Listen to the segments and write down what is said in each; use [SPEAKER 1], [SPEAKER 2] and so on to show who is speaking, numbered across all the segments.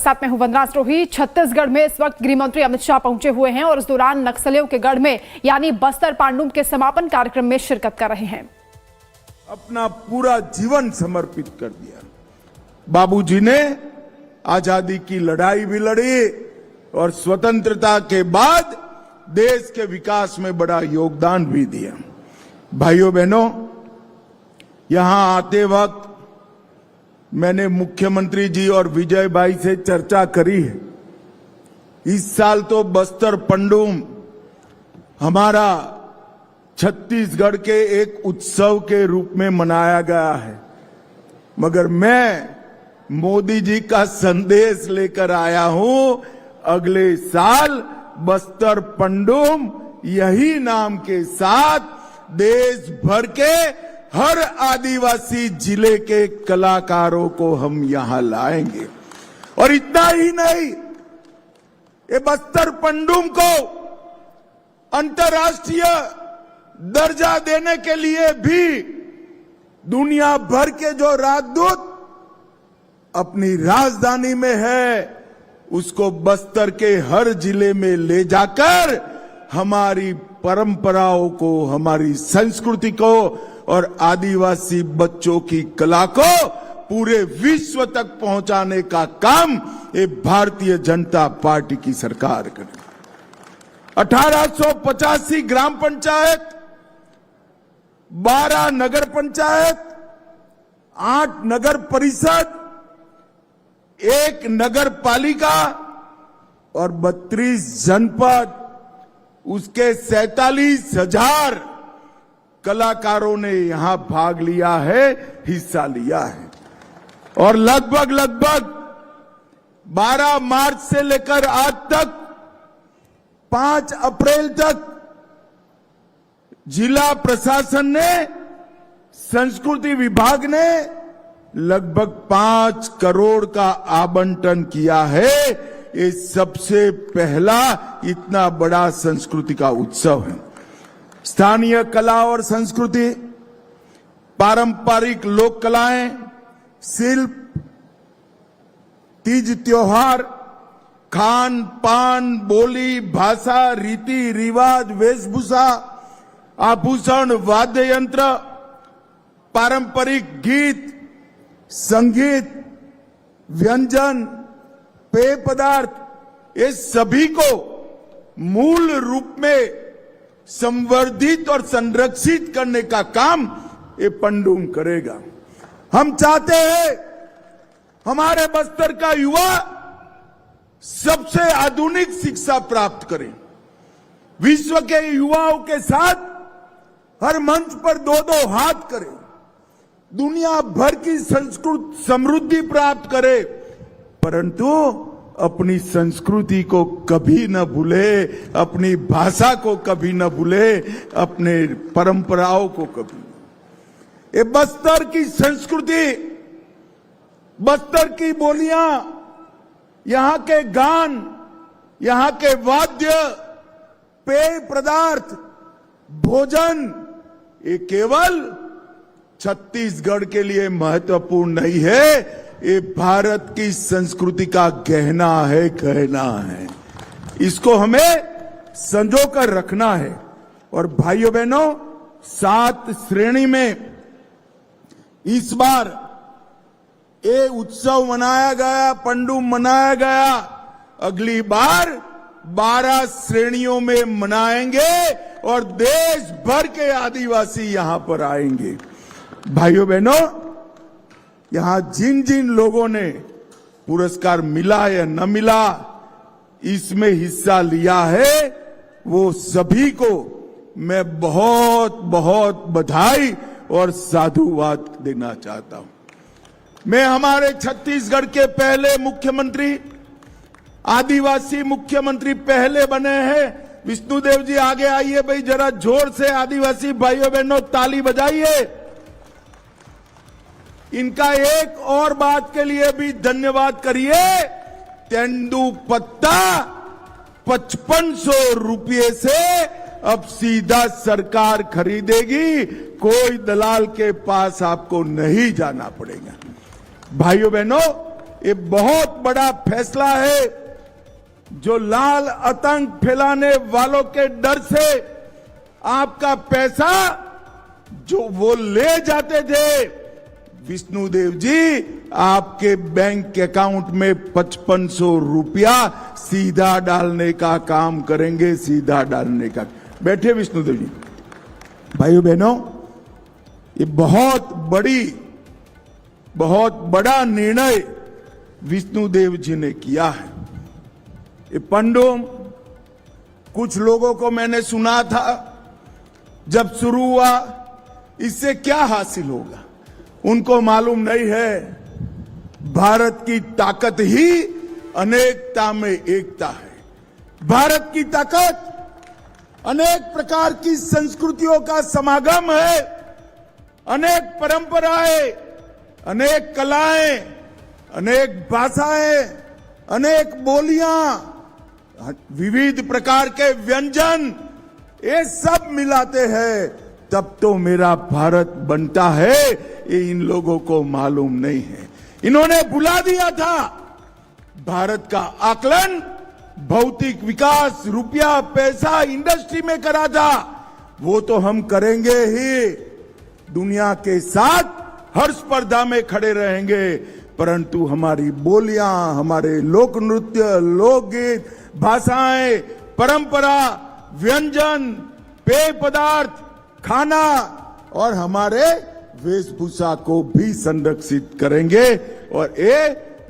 [SPEAKER 1] साथ मैं हूं वंदना सिरोही। छत्तीसगढ़ में इस वक्त गृह मंत्री अमित शाह पहुंचे हुए हैं और इस दौरान नक्सलियों के गढ़ में यानी बस्तर पांडुम के समापन कार्यक्रम में शिरकत कर रहे हैं।
[SPEAKER 2] अपना पूरा जीवन समर्पित कर दिया। बाबूजी ने आजादी की लड़ाई भी लड़ी और स्वतंत्रता के बाद देश के विकास में बड़ा योगदान भी दिया। भाइयों बहनों, यहां आते वक्त मैंने मुख्यमंत्री जी और विजय भाई से चर्चा करी है। इस साल तो बस्तर पंडुम हमारा छत्तीसगढ़ के एक उत्सव के रूप में मनाया गया है, मगर मैं मोदी जी का संदेश लेकर आया हूं। अगले साल बस्तर पंडुम यही नाम के साथ देश भर के हर आदिवासी जिले के कलाकारों को हम यहां लाएंगे। और इतना ही नहीं, ये बस्तर पंडुम को अंतर्राष्ट्रीय दर्जा देने के लिए भी दुनिया भर के जो राजदूत अपनी राजधानी में है, उसको बस्तर के हर जिले में ले जाकर हमारी परंपराओं को, हमारी संस्कृति को और आदिवासी बच्चों की कला को पूरे विश्व तक पहुंचाने का काम ये भारतीय जनता पार्टी की सरकार करे। 1885 ग्राम पंचायत, 12 नगर पंचायत, 8 नगर परिषद, 1 नगर पालिका और 32 जनपद, उसके 47,000 कलाकारों ने यहां भाग लिया है, हिस्सा लिया है। और लगभग 12 मार्च से लेकर आज तक 5 अप्रैल तक जिला प्रशासन ने, संस्कृति विभाग ने लगभग 5 करोड़ का आवंटन किया है। ये सबसे पहला इतना बड़ा संस्कृति का उत्सव है। स्थानीय कला और संस्कृति, पारंपरिक लोक कलाएं, शिल्प, तीज त्योहार, खान पान, बोली, भाषा, रीति रिवाज, वेशभूषा, आभूषण, वाद्य यंत्र, पारंपरिक गीत, संगीत, व्यंजन, पेय पदार्थ, ये सभी को मूल रूप में संवर्धित और संरक्षित करने का काम ये पंडुम करेगा। हम चाहते हैं हमारे बस्तर का युवा सबसे आधुनिक शिक्षा प्राप्त करे, विश्व के युवाओं के साथ हर मंच पर 2-2 हाथ करे, दुनिया भर की संस्कृत समृद्धि प्राप्त करे, परंतु अपनी संस्कृति को कभी न भूले, अपनी भाषा को कभी न भूले, अपने परंपराओं को कभी। ये बस्तर की संस्कृति, बस्तर की बोलियां, यहां के गान, यहां के वाद्य, पेय पदार्थ, भोजन, ये केवल छत्तीसगढ़ के लिए महत्वपूर्ण नहीं है, ये भारत की संस्कृति का गहना है, कहना है। इसको हमें संजो कर रखना है। और भाइयों बहनों, 7 श्रेणी में इस बार ये उत्सव मनाया गया, पंडुम मनाया गया। अगली बार 12 श्रेणियों में मनाएंगे और देश भर के आदिवासी यहां पर आएंगे। भाइयों बहनों, यहां जिन जिन लोगों ने पुरस्कार मिला या न मिला, इसमें हिस्सा लिया है, वो सभी को मैं बहुत बहुत बधाई और साधुवाद देना चाहता हूं। मैं हमारे छत्तीसगढ़ के पहले मुख्यमंत्री, आदिवासी मुख्यमंत्री पहले बने हैं। विष्णुदेव जी आगे आइए भाई, जरा जोर से आदिवासी भाइयों बहनों ताली बजाइए। इनका एक और बात के लिए भी धन्यवाद करिए। तेंदुपत्ता 5500 रुपये से अब सीधा सरकार खरीदेगी, कोई दलाल के पास आपको नहीं जाना पड़ेगा। भाइयों बहनों, ये बहुत बड़ा फैसला है जो लाल आतंक फैलाने वालों के डर से आपका पैसा जो वो ले जाते थे, विष्णुदेव जी आपके बैंक अकाउंट में 5500 रुपया सीधा डालने का काम करेंगे, सीधा डालने का। बैठे विष्णुदेव जी। भाइयों बहनों, ये बहुत बड़ा निर्णय विष्णुदेव जी ने किया है। ये पंडुम कुछ लोगों को मैंने सुना था जब शुरू हुआ, इससे क्या हासिल होगा, उनको मालूम नहीं है भारत की ताकत ही अनेकता में एकता है। भारत की ताकत अनेक प्रकार की संस्कृतियों का समागम है, अनेक परंपराएं, अनेक कलाएं, अनेक भाषाएं, अनेक बोलियां, विविध प्रकार के व्यंजन, ये सब मिलाते हैं तब तो मेरा भारत बनता है। ये इन लोगों को मालूम नहीं है। इन्होंने भुला दिया था भारत का आकलन भौतिक विकास, रुपया पैसा इंडस्ट्री में करा था। वो तो हम करेंगे ही, दुनिया के साथ हर स्पर्धा में खड़े रहेंगे, परंतु हमारी बोलियां, हमारे लोक नृत्य, लोकगीत, भाषाएं, परंपरा, व्यंजन, पेय पदार्थ, खाना और हमारे वेशभूषा को भी संरक्षित करेंगे। और ये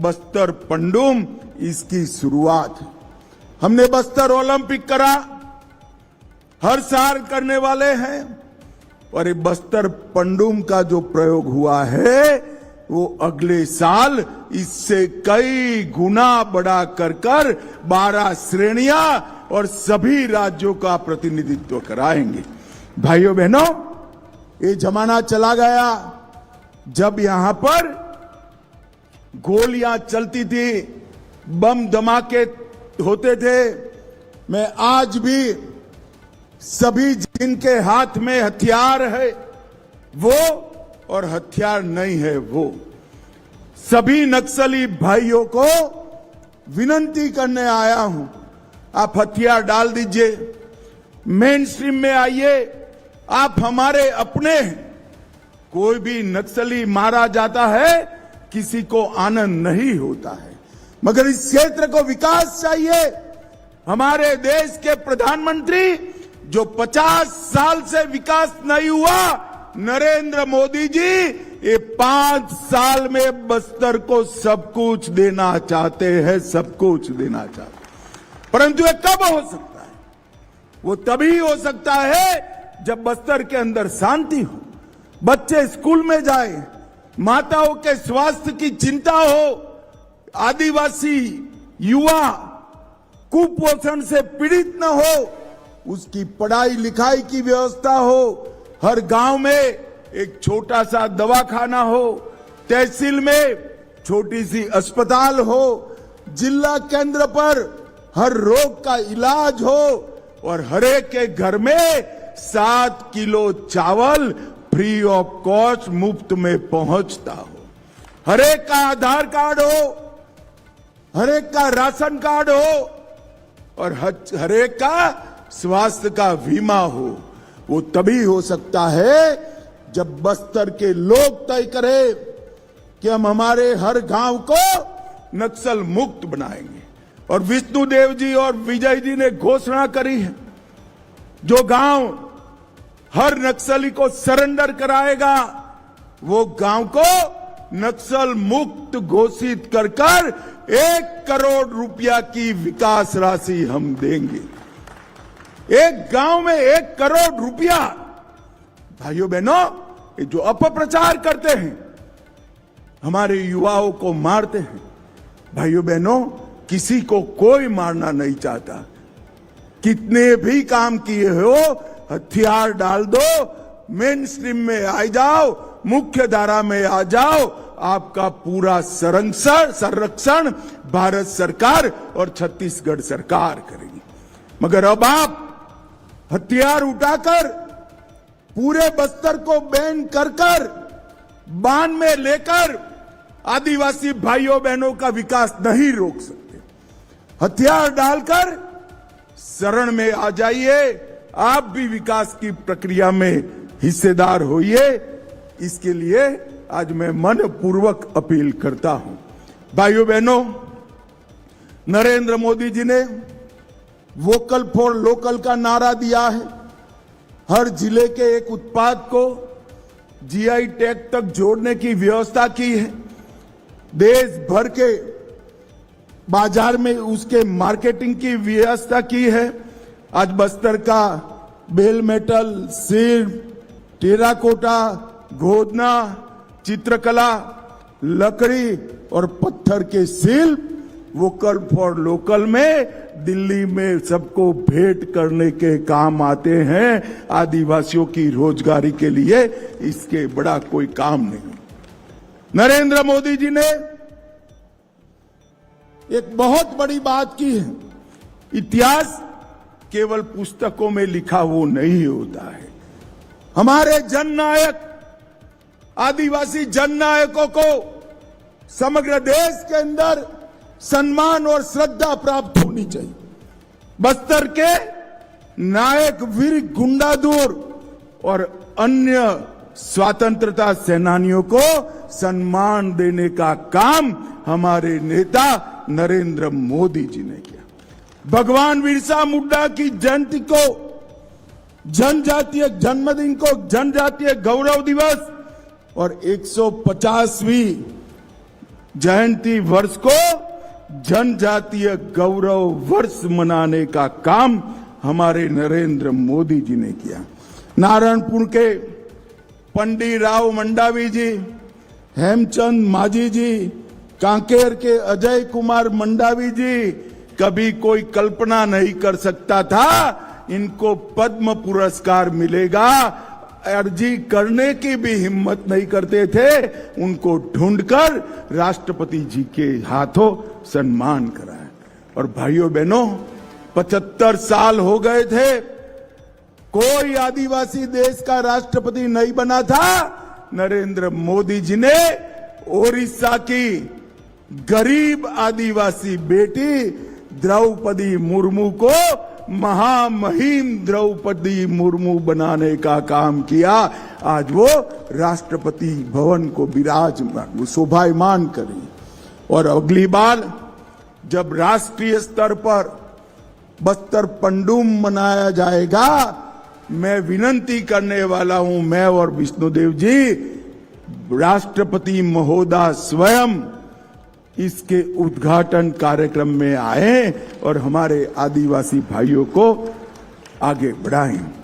[SPEAKER 2] बस्तर पंडुम इसकी शुरुआत है। हमने बस्तर ओलंपिक करा, हर साल करने वाले हैं, और ये बस्तर पंडुम का जो प्रयोग हुआ है वो अगले साल इससे कई गुना बढ़ा कर 12 श्रेणियां और सभी राज्यों का प्रतिनिधित्व कराएंगे। भाइयों बहनों, ये जमाना चला गया जब यहां पर गोलियां चलती थी, बम धमाके होते थे। मैं आज भी सभी जिनके हाथ में हथियार है वो और हथियार नहीं है वो, सभी नक्सली भाइयों को विनती करने आया हूं, आप हथियार डाल दीजिए, मेन स्ट्रीम में आइए, आप हमारे अपने हैं। कोई भी नक्सली मारा जाता है, किसी को आनंद नहीं होता है, मगर इस क्षेत्र को विकास चाहिए। हमारे देश के प्रधानमंत्री जो 50 साल से विकास नहीं हुआ, नरेंद्र मोदी जी ये 5 साल में बस्तर को सब कुछ देना चाहते हैं, सब कुछ देना चाहते हैं। परंतु ये कब हो सकता है? वो तभी हो सकता है जब बस्तर के अंदर शांति हो, बच्चे स्कूल में जाए, माताओं के स्वास्थ्य की चिंता हो, आदिवासी युवा कुपोषण से पीड़ित न हो, उसकी पढ़ाई लिखाई की व्यवस्था हो, हर गांव में एक छोटा सा दवाखाना हो, तहसील में छोटी सी अस्पताल हो, जिला केंद्र पर हर रोग का इलाज हो और हर एक के घर में 7 किलो चावल फ्री ऑफ कॉस्ट मुफ्त में पहुंचता हो, हर एक का आधार कार्ड हो, हर एक का राशन कार्ड हो और हर एक का स्वास्थ्य का बीमा हो। वो तभी हो सकता है जब बस्तर के लोग तय करें कि हम हमारे हर गांव को नक्सल मुक्त बनाएंगे। और विष्णुदेव जी और विजय जी ने घोषणा करी है, जो गांव हर नक्सली को सरेंडर कराएगा वो गांव को नक्सल मुक्त घोषित कर 1 करोड़ रुपया की विकास राशि हम देंगे। एक गांव में 1 करोड़ रुपया। भाइयों बहनों, ये जो अपप्रचार करते हैं, हमारे युवाओं को मारते हैं, भाइयों बहनों, किसी को कोई मारना नहीं चाहता। कितने भी काम किए हो, हथियार डाल दो, मेन स्ट्रीम में आ जाओ, मुख्य धारा में आ जाओ, आपका पूरा संरक्षण भारत सरकार और छत्तीसगढ़ सरकार करेगी। मगर अब आप हथियार उठाकर पूरे बस्तर को बैन कर बांध में लेकर आदिवासी भाइयों बहनों का विकास नहीं रोक सकते। हथियार डालकर शरण में आ जाइए, आप भी विकास की प्रक्रिया में हिस्सेदार होइए। इसके लिए आज मैं मनपूर्वक अपील करता हूं। भाइयों बहनों, नरेंद्र मोदी जी ने वोकल फॉर लोकल का नारा दिया है। हर जिले के एक उत्पाद को जीआई टैग तक जोड़ने की व्यवस्था की है। देश भर के बाजार में उसके मार्केटिंग की व्यवस्था की है। आज बस्तर का बेल मेटल, सिर, टेराकोटा, गोदना, चित्रकला, लकड़ी और पत्थर के शिल्प वोकल फॉर लोकल में दिल्ली में सबको भेंट करने के काम आते हैं। आदिवासियों की रोजगारी के लिए इसके बड़ा कोई काम नहीं। नरेंद्र मोदी जी ने एक बहुत बड़ी बात की है। इतिहास केवल पुस्तकों में लिखा वो नहीं होता है। हमारे जननायक, आदिवासी जननायकों को समग्र देश के अंदर सम्मान और श्रद्धा प्राप्त होनी चाहिए। बस्तर के नायक वीर गुंडाधुर और अन्य स्वतंत्रता सेनानियों को सम्मान देने का काम हमारे नेता नरेंद्र मोदी जी ने किया। भगवान बिरसा मुंडा की जयंती को, जनजातीय जन्मदिन को जनजातीय गौरव दिवस और 150वीं जयंती वर्ष को जनजातीय गौरव वर्ष मनाने का काम हमारे नरेंद्र मोदी जी ने किया। नारायणपुर के पंडित राव मंडावी जी, हेमचंद माझी जी, कांकेर के अजय कुमार मंडावी जी, कभी कोई कल्पना नहीं कर सकता था इनको पद्म पुरस्कार मिलेगा। अर्जी करने की भी हिम्मत नहीं करते थे। उनको ढूंढकर राष्ट्रपति जी के हाथों सम्मान कराया। और भाइयों बहनों, 75 साल हो गए थे, कोई आदिवासी देश का राष्ट्रपति नहीं बना था। नरेंद्र मोदी जी ने ओडिशा की गरीब आदिवासी बेटी द्रौपदी मुर्मू को महामहिम द्रौपदी मुर्मू बनाने का काम किया। आज वो राष्ट्रपति भवन को विराजमान, शोभायमान करें। और अगली बार जब राष्ट्रीय स्तर पर बस्तर पंडूम मनाया जाएगा, मैं विनती करने वाला हूं, मैं और विष्णुदेव जी, राष्ट्रपति महोदय स्वयं इसके उद्घाटन कार्यक्रम में आए और हमारे आदिवासी भाइयों को आगे बढ़ाएं।